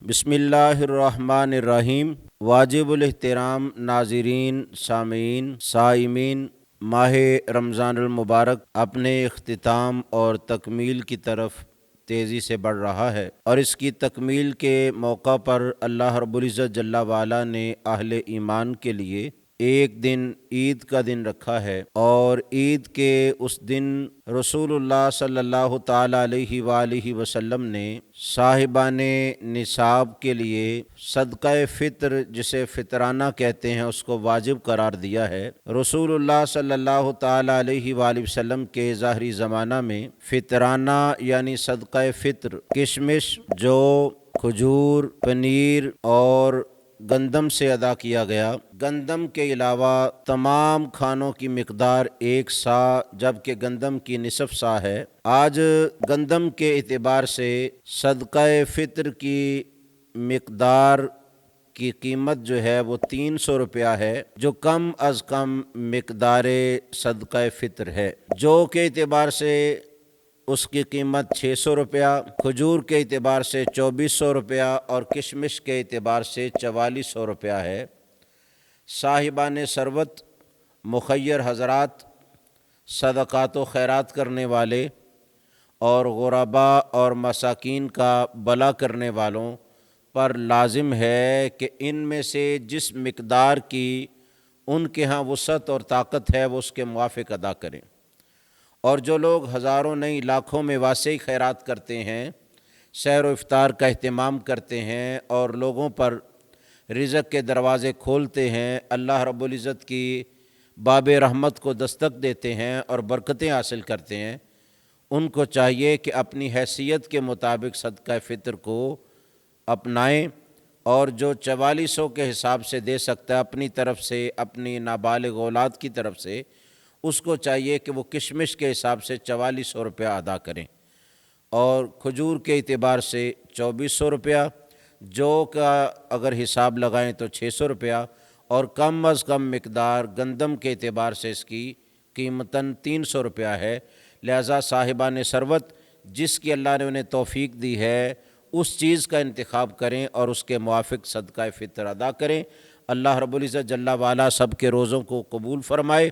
بسم اللہ الرحمن الرحیم۔ واجب الاحترام ناظرین، سامعین، صائمین، ماہ رمضان المبارک اپنے اختتام اور تکمیل کی طرف تیزی سے بڑھ رہا ہے، اور اس کی تکمیل کے موقع پر اللہ رب العزت جل وعلا نے اہل ایمان کے لیے ایک دن عید کا دن رکھا ہے، اور عید کے اس دن رسول اللہ صلی اللہ تعالیٰ علیہ وآلہ وسلم نے صاحبان نصاب کے لیے صدقہ فطر، جسے فطرانہ کہتے ہیں، اس کو واجب قرار دیا ہے۔ رسول اللہ صلی اللہ تعالیٰ علیہ وآلہ وسلم کے ظاہری زمانہ میں فطرانہ یعنی صدقہ فطر کشمش، جو، کھجور، پنیر اور گندم سے ادا کیا گیا۔ گندم کے علاوہ تمام کھانوں کی مقدار 1 سا، جبکہ گندم کی نصف سا ہے۔ آج گندم کے اعتبار سے صدقہ فطر کی مقدار کی قیمت جو ہے وہ 300 روپیہ ہے، جو کم از کم مقدار صدقہ فطر ہے۔ جو کے اعتبار سے اس کی قیمت 600 روپیہ، کھجور کے اعتبار سے 2400 روپیہ اور کشمش کے اعتبار سے 4400 روپیہ ہے۔ صاحبان ثروت، مخیر حضرات، صدقات و خیرات کرنے والے اور غرباء اور مساکین کا بھلا کرنے والوں پر لازم ہے کہ ان میں سے جس مقدار کی ان کے ہاں وسعت اور طاقت ہے وہ اس کے موافق ادا کریں، اور جو لوگ ہزاروں نہیں لاکھوں میں واسع خیرات کرتے ہیں، سحر و افطار کا اہتمام کرتے ہیں اور لوگوں پر رزق کے دروازے کھولتے ہیں، اللہ رب العزت کی باب رحمت کو دستک دیتے ہیں اور برکتیں حاصل کرتے ہیں، ان کو چاہیے کہ اپنی حیثیت کے مطابق صدقہ فطر کو اپنائیں، اور جو 4400 کے حساب سے دے سکتا ہے اپنی طرف سے، اپنی نابالغ اولاد کی طرف سے، اس کو چاہیے کہ وہ کشمش کے حساب سے 4400 روپیہ ادا کریں، اور کھجور کے اعتبار سے 2400 روپیہ، جو کا اگر حساب لگائیں تو 600 روپیہ، اور کم از کم مقدار گندم کے اعتبار سے اس کی قیمتاً 300 روپیہ ہے۔ لہٰذا صاحبان ثروت، جس کی اللہ نے انہیں توفیق دی ہے، اس چیز کا انتخاب کریں اور اس کے موافق صدقہ فطر ادا کریں۔ اللہ رب العزت جل وعلا سب کے روزوں کو قبول فرمائے۔